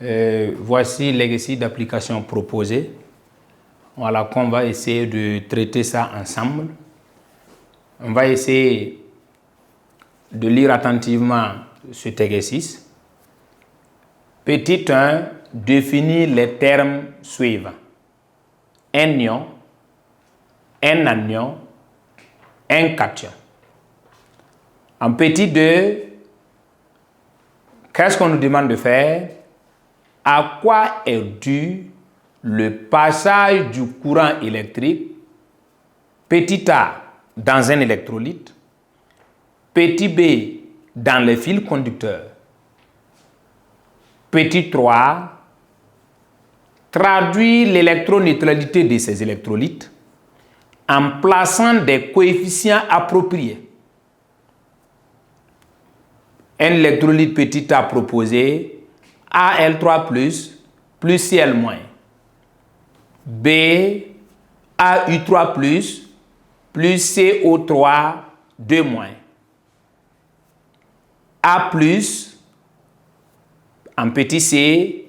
Voici l'exercice d'application proposé. Voilà, qu'on va essayer de traiter ça ensemble. On va essayer de lire attentivement cet exercice. Petit 1, définir les termes suivants. Un ion, un anion, un cation. En petit 2, qu'est-ce qu'on nous demande de faire? À quoi est dû le passage du courant électrique, petit a, dans un électrolyte, petit b, dans les fils conducteurs. Petit 3, traduire l'électroneutralité de ces électrolytes en plaçant des coefficients appropriés. Un électrolyte petit a proposé Al3+, plus Cl-. B, AU3+, plus CO3, 2-. A+, en petit c,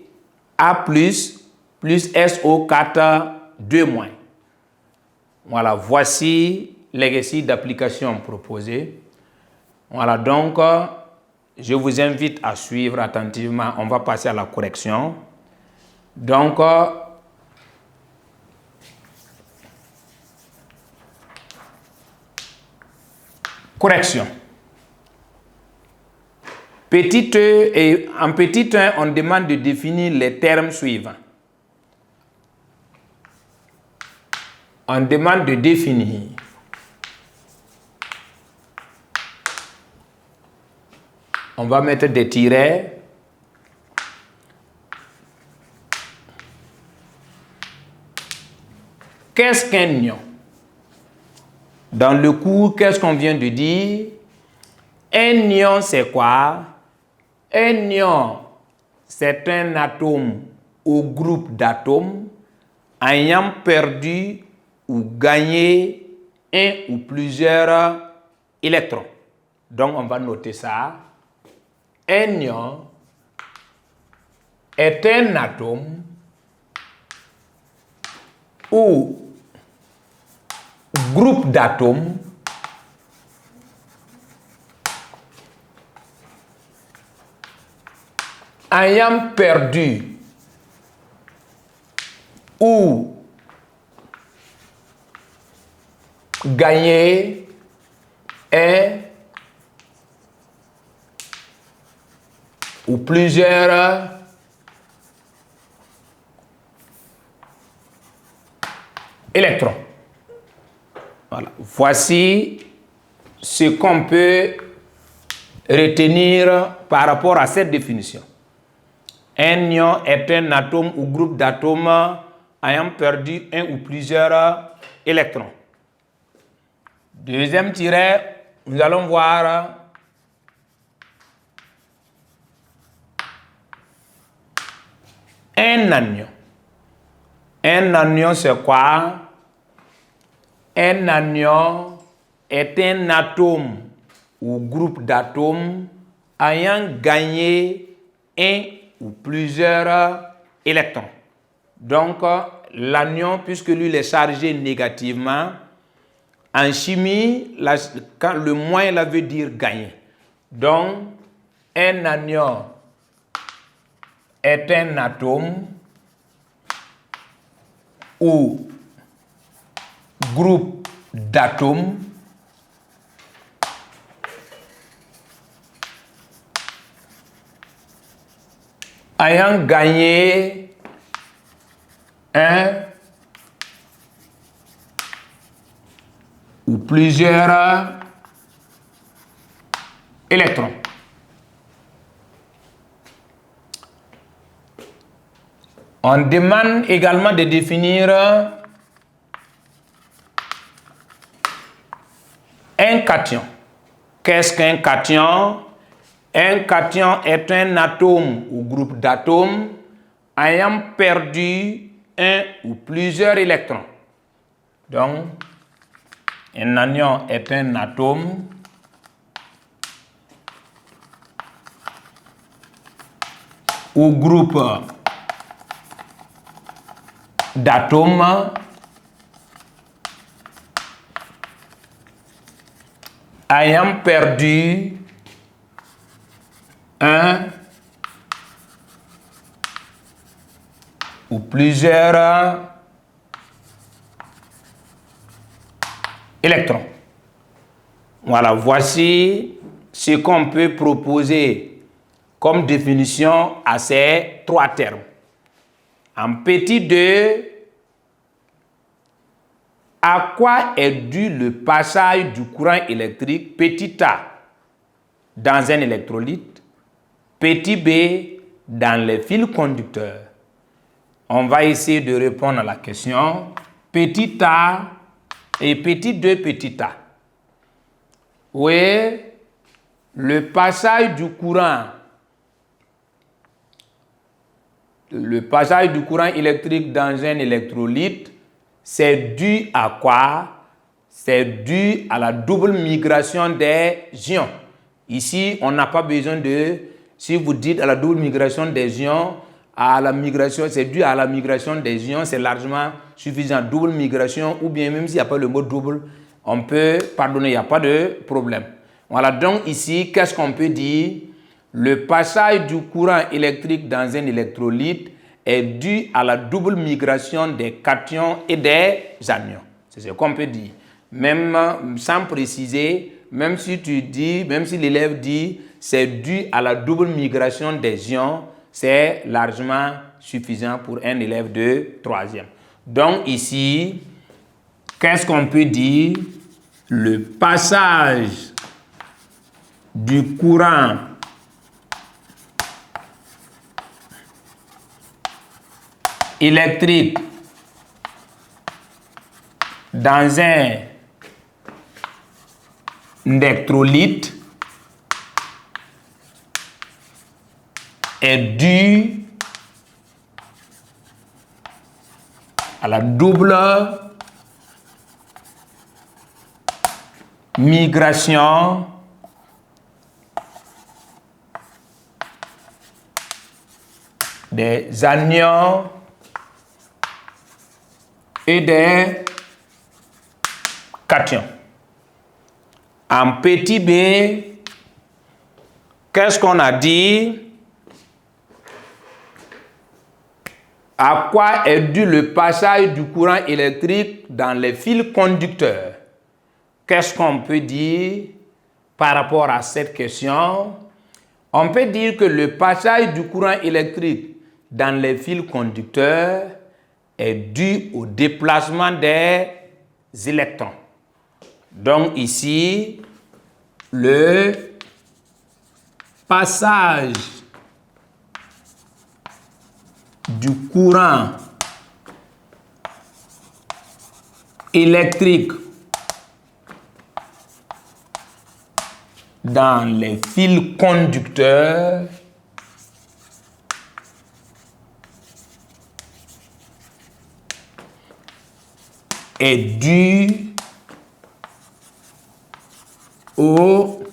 A+, plus SO4, 2-. Voilà, voici l'exercice d'application proposé. Voilà, donc, je vous invite à suivre attentivement. On va passer à la correction. Donc, correction. Petit e, et en petit 1, on demande de définir les termes suivants. On demande de définir on va mettre des tirets. Qu'est-ce qu'un ion? Dans le cours, qu'est-ce qu'on vient de dire? Un ion, c'est quoi? Un ion, c'est un atome ou groupe d'atomes ayant perdu ou gagné un ou plusieurs électrons. Donc, on va noter ça. Un ion est un atome ou groupe d'atomes ayant perdu ou gagné un ou plusieurs électrons. Voilà. Voici ce qu'on peut retenir par rapport à cette définition. Un ion est un atome ou groupe d'atomes ayant perdu un ou plusieurs électrons. Deuxième tiret, nous allons voir un anion. Un anion, c'est quoi? Un anion est un atome ou groupe d'atomes ayant gagné un ou plusieurs électrons. Donc, l'anion, puisque lui, il est chargé négativement, en chimie, quand le moins, là, veut dire gagner. Donc, un anion est un atome ou groupe d'atomes ayant gagné un ou plusieurs électrons. On demande également de définir un cation. Qu'est-ce qu'un cation? Un cation est un atome ou groupe d'atomes ayant perdu un ou plusieurs électrons. Donc, un anion est un atome ou groupe d'atomes ayant perdu un ou plusieurs électrons. Voilà, voici ce qu'on peut proposer comme définition à ces trois termes. En petit 2, à quoi est dû le passage du courant électrique petit a dans un électrolyte, petit b dans les fils conducteurs? On va essayer de répondre à la question petit a et petit 2 petit a. Oui, le passage du courant électrique dans un électrolyte, c'est dû à quoi? C'est dû à la double migration des ions. Ici, on n'a pas besoin de, si vous dites à la double migration des ions, c'est dû à la migration des ions, c'est largement suffisant. Double migration, ou bien même s'il n'y a pas le mot double, on peut pardonner, il n'y a pas de problème. Voilà, donc ici, qu'est-ce qu'on peut dire? Le passage du courant électrique dans un électrolyte est dû à la double migration des cations et des anions. C'est ce qu'on peut dire. Même sans préciser, même si l'élève dit c'est dû à la double migration des ions, c'est largement suffisant pour un élève de 3e. Donc ici, qu'est-ce qu'on peut dire? Le passage du courant électrique dans un électrolyte est dû à la double migration des anions et des cations. En petit b, qu'est-ce qu'on a dit? À quoi est dû le passage du courant électrique dans les fils conducteurs? Qu'est-ce qu'on peut dire par rapport à cette question? On peut dire que le passage du courant électrique dans les fils conducteurs est dû au déplacement des électrons. Donc ici, le passage du courant électrique dans les fils conducteurs est dû au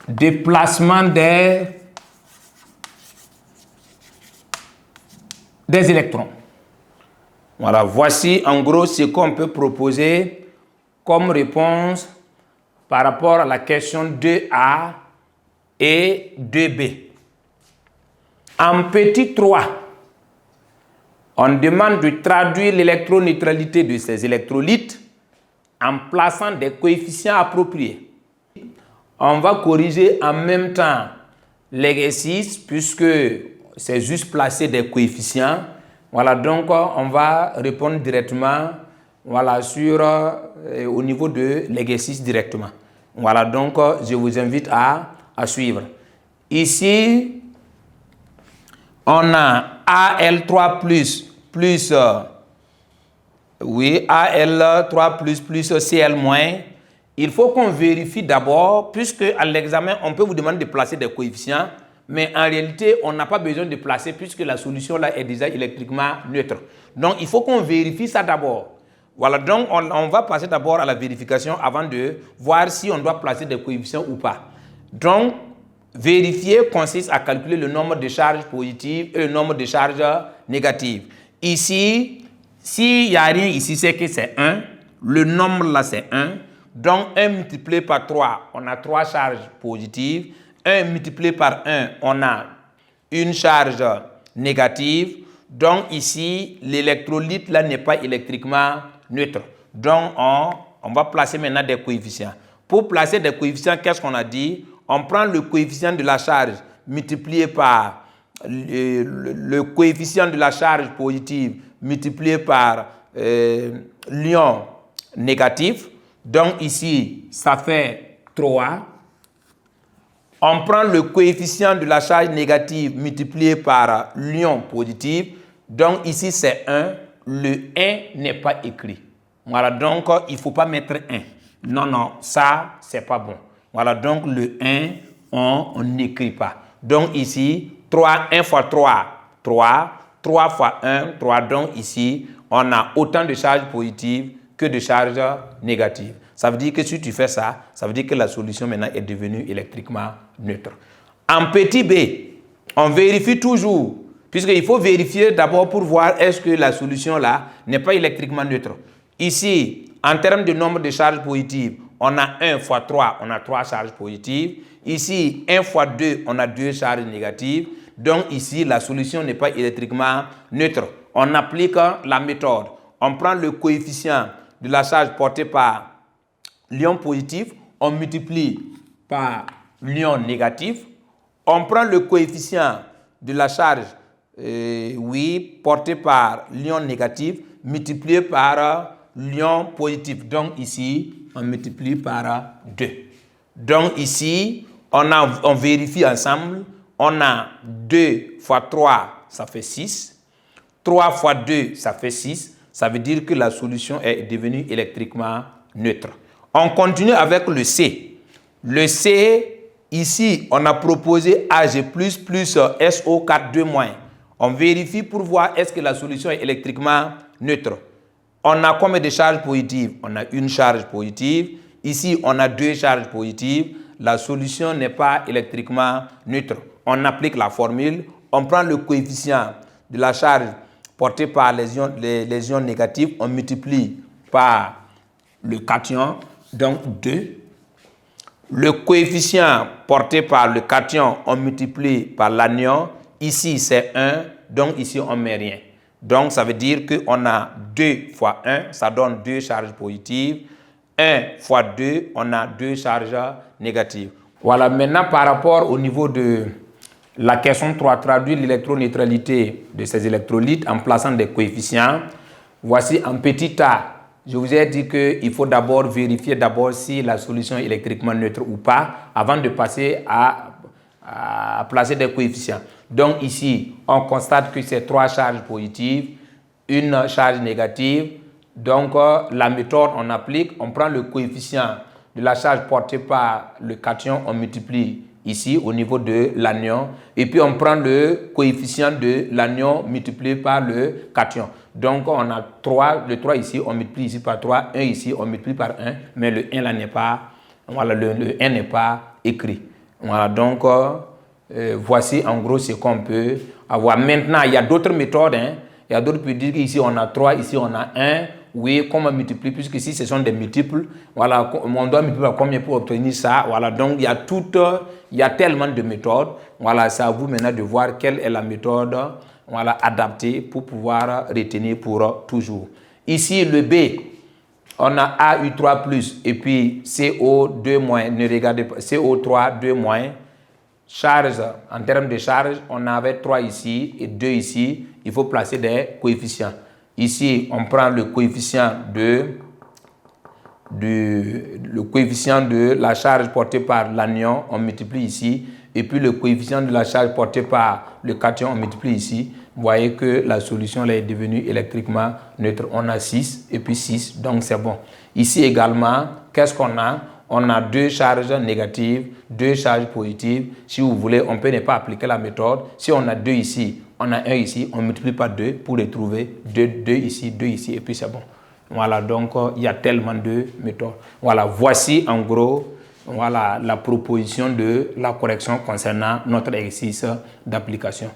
déplacement des électrons. Voilà, voici en gros ce qu'on peut proposer comme réponse par rapport à la question 2A et 2B. En petit 3, on demande de traduire l'électroneutralité de ces électrolytes en plaçant des coefficients appropriés. On va corriger en même temps l'exercice puisque c'est juste placer des coefficients. Voilà, donc on va répondre directement voilà, au niveau de l'exercice directement. Voilà, donc je vous invite à suivre. Ici, on a AL3 plus AL3 plus CL moins. Il faut qu'on vérifie d'abord, puisque à l'examen, on peut vous demander de placer des coefficients, mais en réalité, on n'a pas besoin de placer puisque la solution là est déjà électriquement neutre. Donc, il faut qu'on vérifie ça d'abord. Voilà, donc on va passer d'abord à la vérification avant de voir si on doit placer des coefficients ou pas. Donc, vérifier consiste à calculer le nombre de charges positives et le nombre de charges négatives. Ici, s'il n'y a rien ici, c'est que c'est 1. Le nombre là, c'est 1. Donc, 1 multiplié par 3, on a 3 charges positives. 1 multiplié par 1, on a une charge négative. Donc, ici, l'électrolyte là n'est pas électriquement neutre. Donc, on va placer maintenant des coefficients. Pour placer des coefficients, qu'est-ce qu'on a dit? On prend le coefficient de la charge multiplié par le coefficient de la charge positive multiplié par l'ion négatif. Donc ici, ça fait 3. On prend le coefficient de la charge négative multiplié par l'ion positif. Donc ici, c'est 1. Le 1 n'est pas écrit. Voilà, donc il ne faut pas mettre 1. Non, non, ça, c'est pas bon. Voilà, donc le 1, on n'écrit pas. Donc ici, 3, 1 fois 3, 3. 3 fois 1, 3. Donc ici, on a autant de charges positives que de charges négatives. Ça veut dire que si tu fais ça, ça veut dire que la solution maintenant est devenue électriquement neutre. En petit b, on vérifie toujours, puisqu'il faut vérifier d'abord pour voir est-ce que la solution là n'est pas électriquement neutre. Ici, en termes de nombre de charges positives, on a 1 fois 3, on a 3 charges positives. Ici, 1 fois 2, on a 2 charges négatives. Donc ici, la solution n'est pas électriquement neutre. On applique la méthode. On prend le coefficient de la charge portée par l'ion positif, on multiplie par l'ion négatif. On prend le coefficient de la charge portée par l'ion négatif, multiplié par l'ion positif. Donc ici, on multiplie par 2. Donc ici, on vérifie ensemble. On a 2 fois 3, ça fait 6. 3 fois 2, ça fait 6. Ça veut dire que la solution est devenue électriquement neutre. On continue avec le C. Le C, ici, on a proposé Ag++ SO4 2-. On vérifie pour voir est-ce que la solution est électriquement neutre. On a combien de charges positives? On a une charge positive. Ici, on a 2 charges positives. La solution n'est pas électriquement neutre. On applique la formule. On prend le coefficient de la charge portée par les ions négatifs. On multiplie par le cation, donc 2. Le coefficient porté par le cation, on multiplie par l'anion. Ici, c'est 1. Donc ici, on ne met rien. Donc, ça veut dire qu'on a 2 fois 1, ça donne 2 charges positives. 1 fois 2, on a 2 charges négatives. Voilà, maintenant, par rapport au niveau de la question 3, traduire l'électroneutralité de ces électrolytes en plaçant des coefficients. Voici en petit a. Je vous ai dit qu'il faut d'abord vérifier si la solution est électriquement neutre ou pas avant de passer à placer des coefficients. Donc ici, on constate que c'est 3 charges positives, une charge négative. Donc la méthode, on applique, on prend le coefficient de la charge portée par le cation, on multiplie ici au niveau de l'anion. Et puis on prend le coefficient de l'anion multiplié par le cation. Donc on a 3, le 3 ici, on multiplie ici par 3, 1 ici, on multiplie par 1, mais le 1 là n'est pas, voilà, le 1 n'est pas écrit. Voilà, donc voici en gros ce qu'on peut avoir. Maintenant, il y a d'autres méthodes. Il y a d'autres qui disent qu'ici on a 3, ici on a 1. Oui, comment multiplier, puisque ici ce sont des multiples. Voilà, on doit multiplier par combien pour obtenir ça. Voilà, donc il y a tellement de méthodes. Voilà, c'est à vous maintenant de voir quelle est la méthode, voilà, adaptée pour pouvoir retenir pour toujours. Ici, le B, on a AU3+, et puis CO2-. Ne regardez pas, CO3 2-. Charge, en termes de charge, on avait 3 ici et 2 ici. Il faut placer des coefficients. Ici, on prend le coefficient de la charge portée par l'anion, on multiplie ici. Et puis le coefficient de la charge portée par le cation, on multiplie ici. Vous voyez que la solution là est devenue électriquement neutre. On a 6 et puis 6, donc c'est bon. Ici également, qu'est-ce qu'on a? On a 2 charges négatives, 2 charges positives. Si vous voulez, on peut ne pas appliquer la méthode. Si on a 2 ici, on a 1 ici, on multiplie par 2 pour les trouver. 2 ici, 2 ici, et puis c'est bon. Voilà, donc il y a tellement de méthodes. Voilà, voici en gros voilà la proposition de la correction concernant notre exercice d'application.